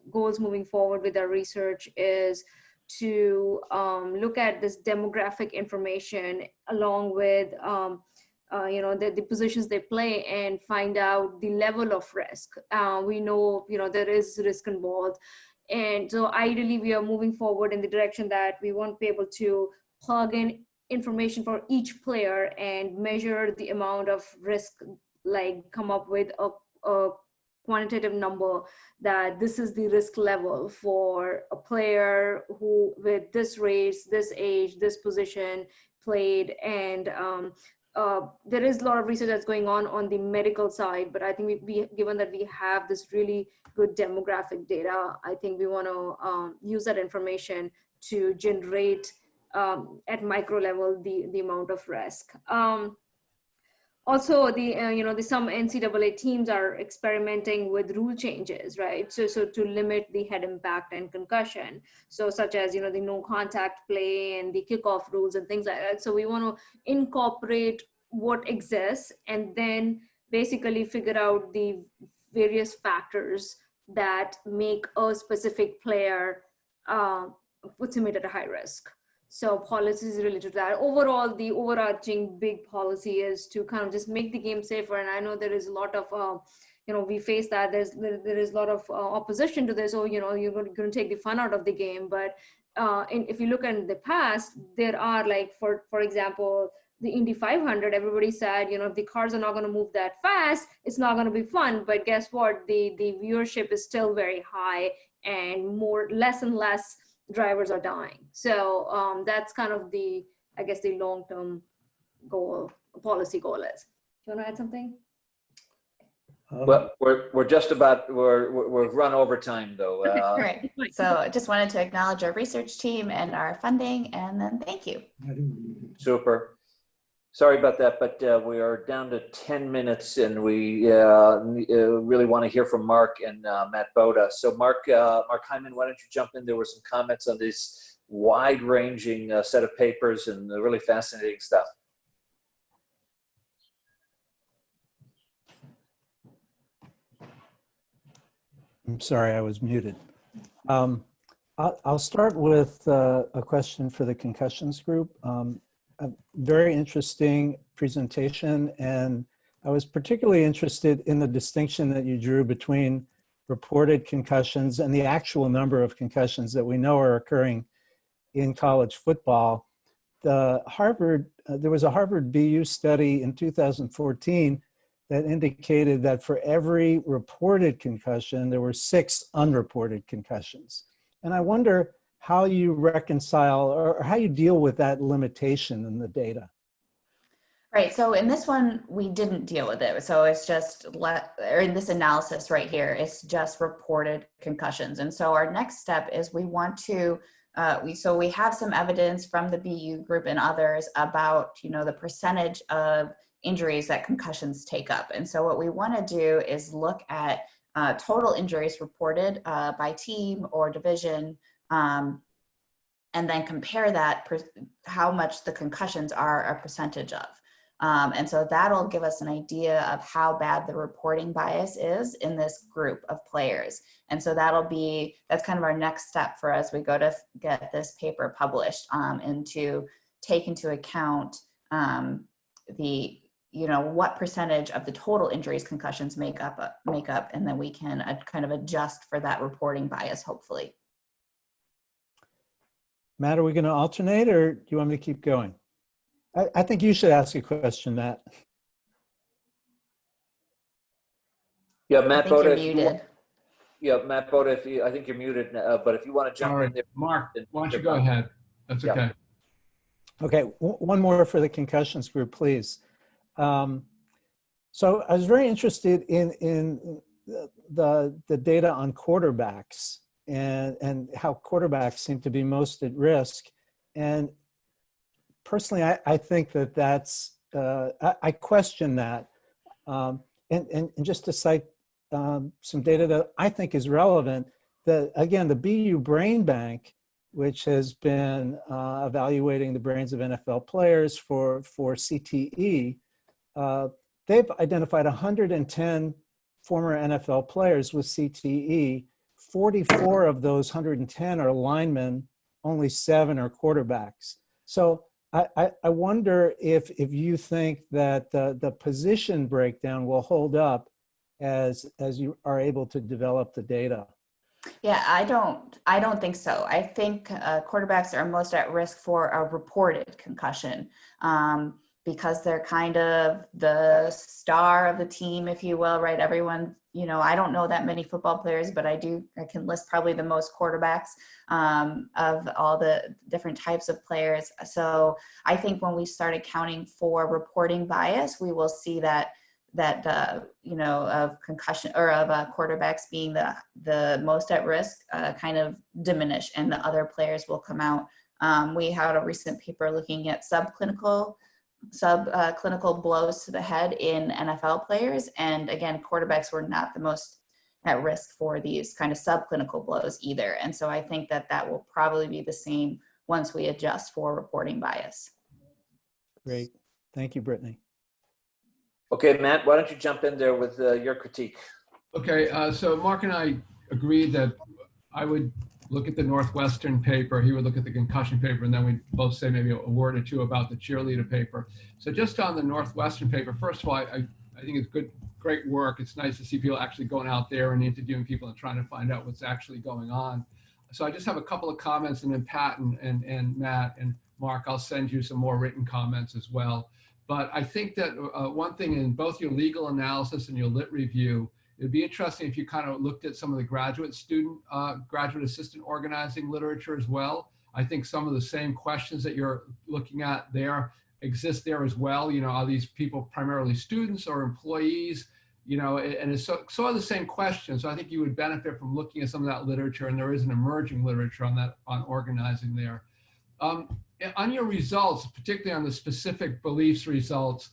goals moving forward with our research is to look at this demographic information along with, the positions they play and find out the level of risk. We know, there is risk involved. And so ideally, we are moving forward in the direction that we want to be able to plug in information for each player and measure the amount of risk, like come up with a quantitative number that this is the risk level for a player who with this race, this age, this position played. And there is a lot of research that's going on the medical side, but I think given that we have this really good demographic data, I think we want to use that information to generate at micro level the amount of risk. Also, some NCAA teams are experimenting with rule changes, right? So to limit the head impact and concussion. So such as, the no contact play and the kickoff rules and things like that. So we want to incorporate what exists and then basically figure out the various factors that make a specific player puts him at a high risk. So policies related to that. Overall, the overarching big policy is to kind of just make the game safer. And I know there is a lot of, we face that there is a lot of opposition to this. You're going to take the fun out of the game. But if you look at the past, there are like, for example, the Indy 500, everybody said, if the cars are not going to move that fast, it's not going to be fun. But guess what? The viewership is still very high, and less and less drivers are dying. So that's kind of the long-term goal, policy goal is. Do you want to add something? Well, we're just about, we've run over time though. Great. So I just wanted to acknowledge our research team and our funding, and then thank you. Super. Sorry about that, but we are down to 10 minutes and we really want to hear from Mark and Matt Bodah. So Mark Hyman, why don't you jump in? There were some comments on this wide-ranging set of papers and the really fascinating stuff. I'm sorry, I was muted. I'll start with a question for the concussions group. A very interesting presentation, and I was particularly interested in the distinction that you drew between reported concussions and the actual number of concussions that we know are occurring in college football. There was a Harvard BU study in 2014 that indicated that for every reported concussion, there were 6 unreported concussions. And I wonder how you reconcile or how you deal with that limitation in the data. Right, so in this one, we didn't deal with it. So it's just, or in this analysis right here, it's just reported concussions. And so our next step is we want to, we have some evidence from the BU group and others about, the percentage of injuries that concussions take up. And so what we want to do is look at total injuries reported by team or division, and then compare that, how much the concussions are a percentage of. And so that'll give us an idea of how bad the reporting bias is in this group of players. And so that's kind of our next step for as we go to get this paper published, and to take into account what percentage of the total injuries concussions make up, and then we can kind of adjust for that reporting bias, hopefully. Matt, are we going to alternate, or do you want me to keep going? I think you should ask a question, Matt. Yeah, Matt Bodah. Matt Bodah, I think you're muted, but if you want to jump in there. Mark, why don't you go ahead? That's okay. Okay, one more for the concussions group, please. So I was very interested in the data on quarterbacks and how quarterbacks seem to be most at risk. And personally, I think that's, I question that. And just to cite some data that I think is relevant, again, the BU Brain Bank, which has been evaluating the brains of NFL players for CTE, they've identified 110 former NFL players with CTE. 44 of those 110 are linemen, only 7 are quarterbacks. So I wonder if you think that the position breakdown will hold up as you are able to develop the data. Yeah, I don't think so. I think quarterbacks are most at risk for a reported concussion, because they're kind of the star of the team, if you will, right? Everyone, I don't know that many football players, but I can list probably the most quarterbacks of all the different types of players. So I think when we start accounting for reporting bias, we will see that of concussion or of quarterbacks being the most at risk kind of diminish, and the other players will come out. We had a recent paper looking at subclinical blows to the head in NFL players. And again, quarterbacks were not the most at risk for these kind of subclinical blows either. And so I think that will probably be the same once we adjust for reporting bias. Great. Thank you, Brittany. Okay, Matt, why don't you jump in there with your critique? Okay, so Mark and I agreed that I would look at the Northwestern paper, he would look at the concussion paper, and then we'd both say maybe a word or two about the cheerleader paper. So just on the Northwestern paper, first of all, I think it's great work. It's nice to see people actually going out there and interviewing people and trying to find out what's actually going on. So I just have a couple of comments, and then Pat and Matt and Mark, I'll send you some more written comments as well. But I think that one thing in both your legal analysis and your lit review, it'd be interesting if you kind of looked at some of the graduate assistant organizing literature as well. I think some of the same questions that you're looking at there exist there as well. Are these people primarily students or employees? you know, and it's sort of the same question. So I think you would benefit from looking at some of that literature, and there is an emerging literature on that, on organizing there. On your results, particularly on the specific beliefs results,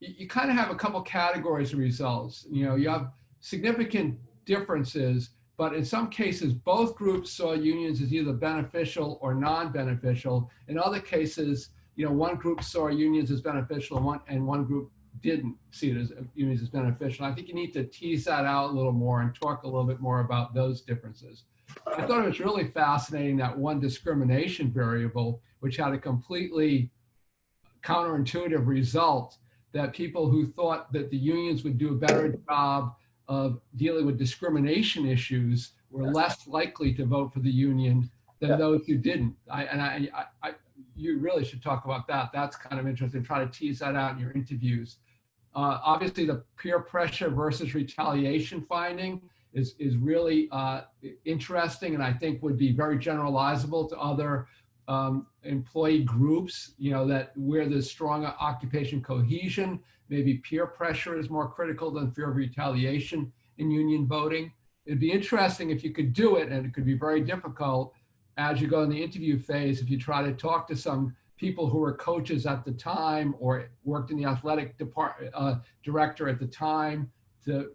you kind of have a couple categories of results. You know, you have significant differences, but in some cases, both groups saw unions as either beneficial or non-beneficial. In other cases, you know, one group saw unions as beneficial and one group didn't see it as unions as beneficial. I think you need to tease that out a little more and talk a little bit more about those differences. I thought it was really fascinating that one discrimination variable, which had a completely counterintuitive result, that people who thought that the unions would do a better job of dealing with discrimination issues were less likely to vote for the union than those who didn't. You really should talk about that. That's kind of interesting. Try to tease that out in your interviews. Obviously, the peer pressure versus retaliation finding is really interesting, and I think would be very generalizable to other employee groups, you know, that where there's stronger occupation cohesion, maybe peer pressure is more critical than fear of retaliation in union voting. It'd be interesting if you could do it, and it could be very difficult as you go in the interview phase, if you try to talk to some people who were coaches at the time or worked in the athletic department, director at the time, to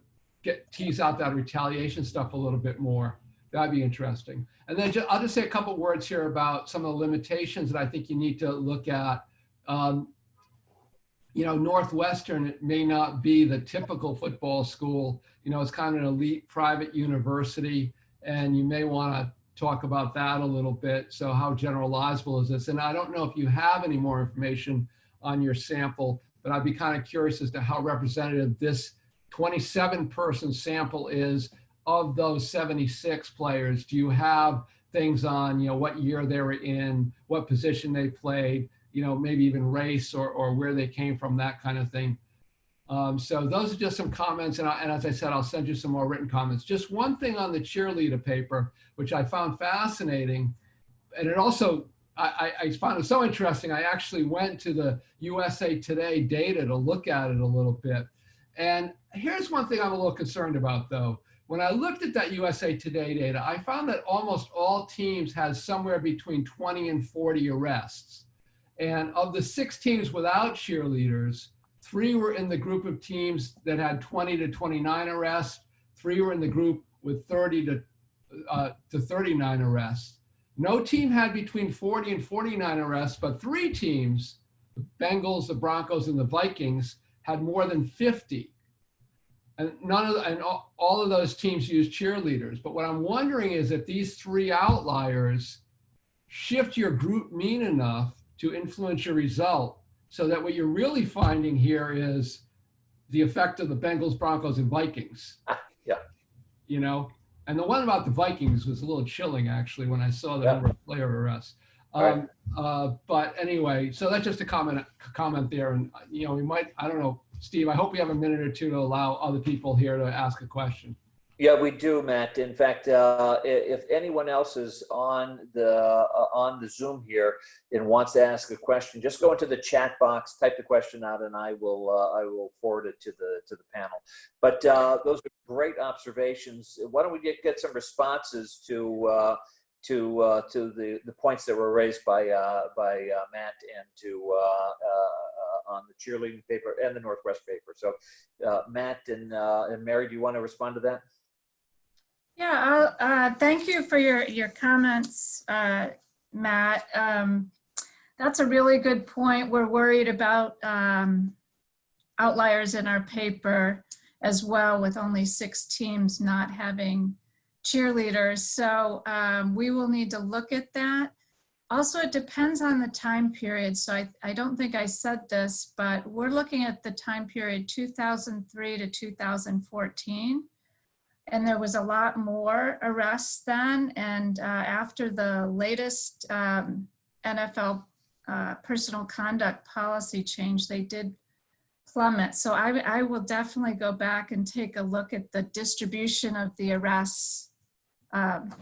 tease out that retaliation stuff a little bit more. That'd be interesting. And then I'll just say a couple words here about some of the limitations that I think you need to look at. You know, Northwestern, it may not be the typical football school. You know, it's kind of an elite private university, and you may want to talk about that a little bit. So how generalizable is this? And I don't know if you have any more information on your sample, but I'd be kind of curious as to how representative this 27-person sample is of those 76 players. Do you have things on, you know, what year they were in, what position they played, you know, maybe even race or where they came from, that kind of thing. So those are just some comments. And as I said, I'll send you some more written comments. Just one thing on the cheerleader paper, which I found fascinating. And it also, I found it so interesting. I actually went to the USA Today data to look at it a little bit. And here's one thing I'm a little concerned about, though. When I looked at that USA Today data, I found that almost all teams had somewhere between 20 and 40 arrests. And of the 6 teams without cheerleaders, 3 were in the group of teams that had 20 to 29 arrests. 3 were in the group with 30 to 39 arrests. No team had between 40 and 49 arrests, but 3 teams, the Bengals, the Broncos, and the Vikings, had more than 50. And all of those teams used cheerleaders. But what I'm wondering is if these 3 outliers shift your group mean enough to influence your result, so that what you're really finding here is the effect of the Bengals, Broncos, and Vikings. Yeah. You know, and the one about the Vikings was a little chilling, actually, when I saw the number of player arrests. But anyway, so that's just a comment there. And, you know, we might, I don't know, Steve, I hope we have a minute or two to allow other people here to ask a question. Yeah, we do, Matt. In fact, if anyone else is on the Zoom here and wants to ask a question, just go into the chat box, type the question out, and I will forward it to the panel. But those are great observations. Why don't we get some responses to the points that were raised by Matt and on the cheerleading paper and the Northwest paper. So Matt and Mary, do you want to respond to that? Yeah, thank you for your comments, Matt. That's a really good point. We're worried about outliers in our paper as well, with only 6 teams not having cheerleaders. So we will need to look at that. Also, it depends on the time period. So I don't think I said this, but we're looking at the time period 2003 to 2014. And there was a lot more arrests then. And after the latest NFL personal conduct policy change, they did plummet. So I will definitely go back and take a look at the distribution of the arrests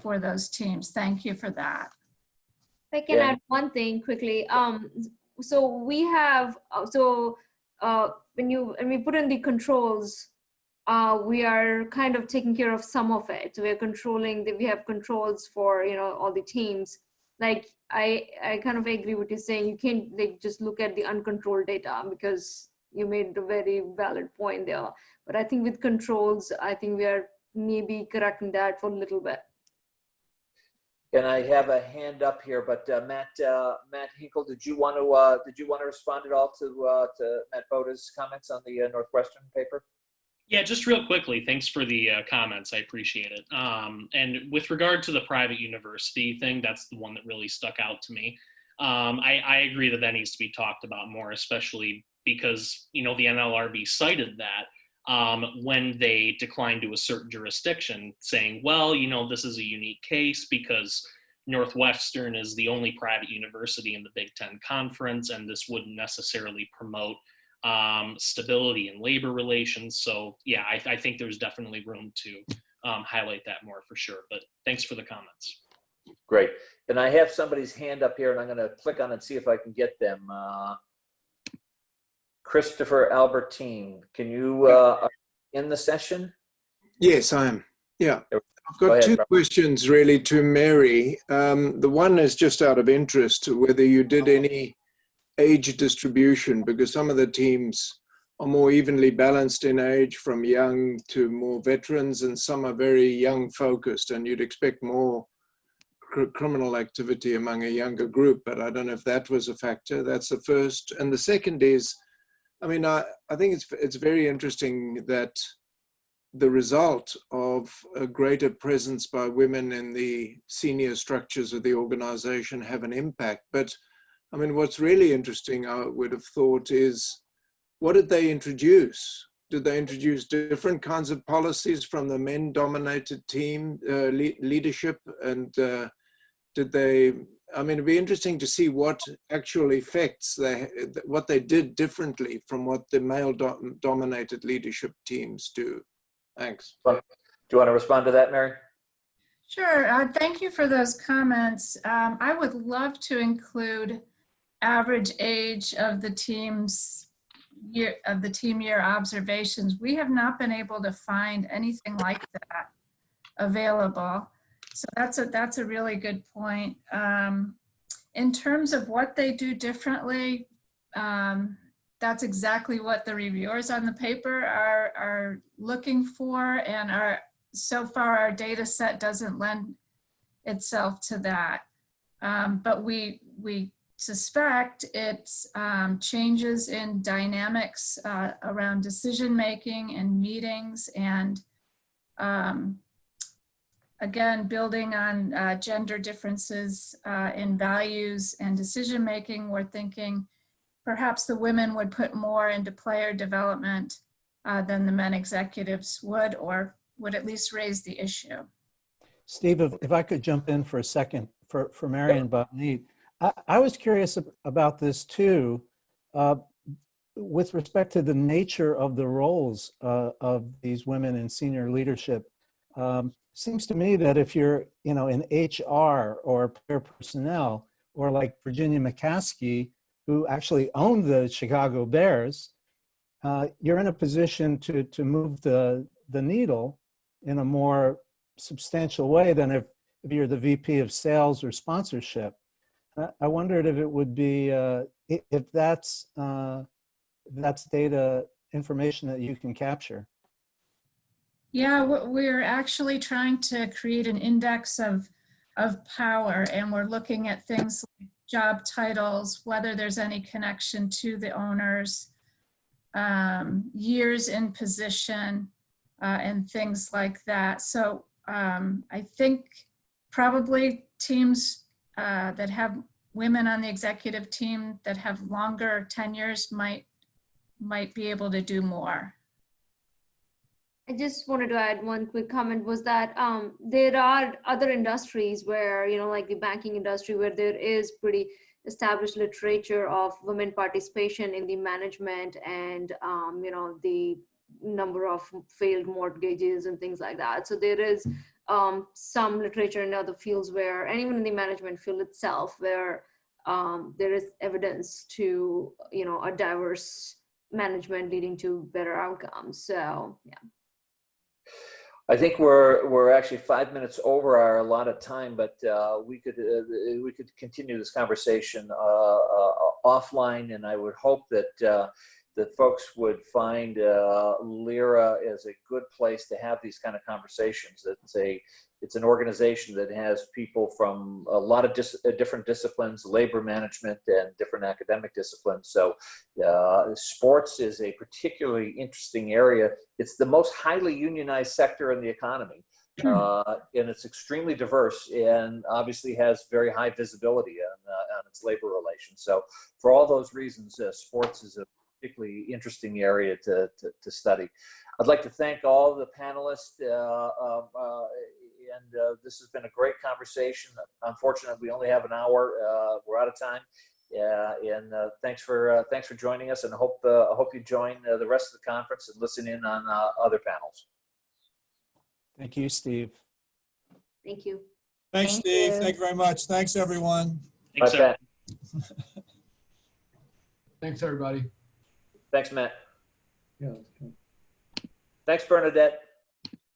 for those teams. Thank you for that. If I can add one thing quickly. So we have, when we put in the controls, we are kind of taking care of some of it. We are controlling, we have controls for, all the teams. Like, I kind of agree with you saying you can't like just look at the uncontrolled data, because you made a very valid point there. But I think with controls, I think we are maybe correcting that for a little bit. And I have a hand up here, but Matt Hinkel, did you want to respond at all to Matt Bodah's comments on the Northwestern paper? Yeah, just real quickly, thanks for the comments. I appreciate it. And with regard to the private university thing, that's the one that really stuck out to me. I agree that needs to be talked about more, especially because, the NLRB cited that when they declined to a certain jurisdiction, saying, well, this is a unique case because Northwestern is the only private university in the Big Ten Conference, and this wouldn't necessarily promote stability in labor relations. So yeah, I think there's definitely room to highlight that more for sure, but thanks for the comments. Great. And I have somebody's hand up here, and I'm going to click on it and see if I can get them. Christopher Albertine, can you in the session? Yes, I am. Yeah. I've got Go ahead, two Robert. questions really to Mary. The one is just out of interest, whether you did any age distribution, because some of the teams are more evenly balanced in age, from young to more veterans, and some are very young focused, and you'd expect more criminal activity among a younger group, but I don't know if that was a factor. That's the first. And the second is, I mean, I think it's very interesting that the result of a greater presence by women in the senior structures of the organization have an impact. But I mean, what's really interesting, I would have thought, is what did they introduce? Did they introduce different kinds of policies from the men-dominated team leadership? And did they, I mean, it'd be interesting to see what actual effects what they did differently from what the male-dominated leadership teams do. Thanks. Do you want to respond to that, Mary? Sure. Thank you for those comments. I would love to include average age of the team year observations. We have not been able to find anything like that available. So that's a really good point. In terms of what they do differently, that's exactly what the reviewers on the paper are looking for, and so far our data set doesn't lend itself to that. But we suspect it's changes in dynamics around decision-making and meetings, and again, building on gender differences in values and decision-making. We're thinking perhaps the women would put more into player development than the men executives would, or would at least raise the issue. Steve, if I could jump in for a second for Mary and Bhavneet. I was curious about this too, with respect to the nature of the roles of these women in senior leadership. Seems to me that if you're, in HR or player personnel, or like Virginia McCaskey, who actually owned the Chicago Bears, you're in a position to move the needle in a more substantial way than if you're the VP of sales or sponsorship. I wondered if it would be, if that's data information that you can capture. Yeah, we're actually trying to create an index of power, and we're looking at things like job titles, whether there's any connection to the owners, years in position, and things like that. So I think probably teams that have women on the executive team that have longer tenures might be able to do more. I just wanted to add one quick comment, was that there are other industries where, like the banking industry, where there is pretty established literature of women participation in the management and, the number of failed mortgages and things like that. So there is some literature in other fields where, and even in the management field itself, where there is evidence to, a diverse management leading to better outcomes. So, yeah. I think we're actually 5 minutes over our allotted time, but we could continue this conversation offline, and I would hope that that folks would find LIRA as a good place to have these kind of conversations. It's an organization that has people from a lot of different disciplines, labor management, and different academic disciplines. So sports is a particularly interesting area. It's the most highly unionized sector in the economy. And it's extremely diverse and obviously has very high visibility on its labor relations. So for all those reasons, sports is a particularly interesting area to study. I'd like to thank all the panelists, and this has been a great conversation. Unfortunately, we only have an hour. We're out of time. And thanks for joining us, and I hope you join the rest of the conference and listen in on other panels. Thank you, Steve. Thank you. Thanks, Thank Steve. you. Thank you very much. Thanks, everyone. Thanks, Bye, sir. Pat. Thanks, everybody. Thanks, Matt. Yeah. Thanks, Bernadette.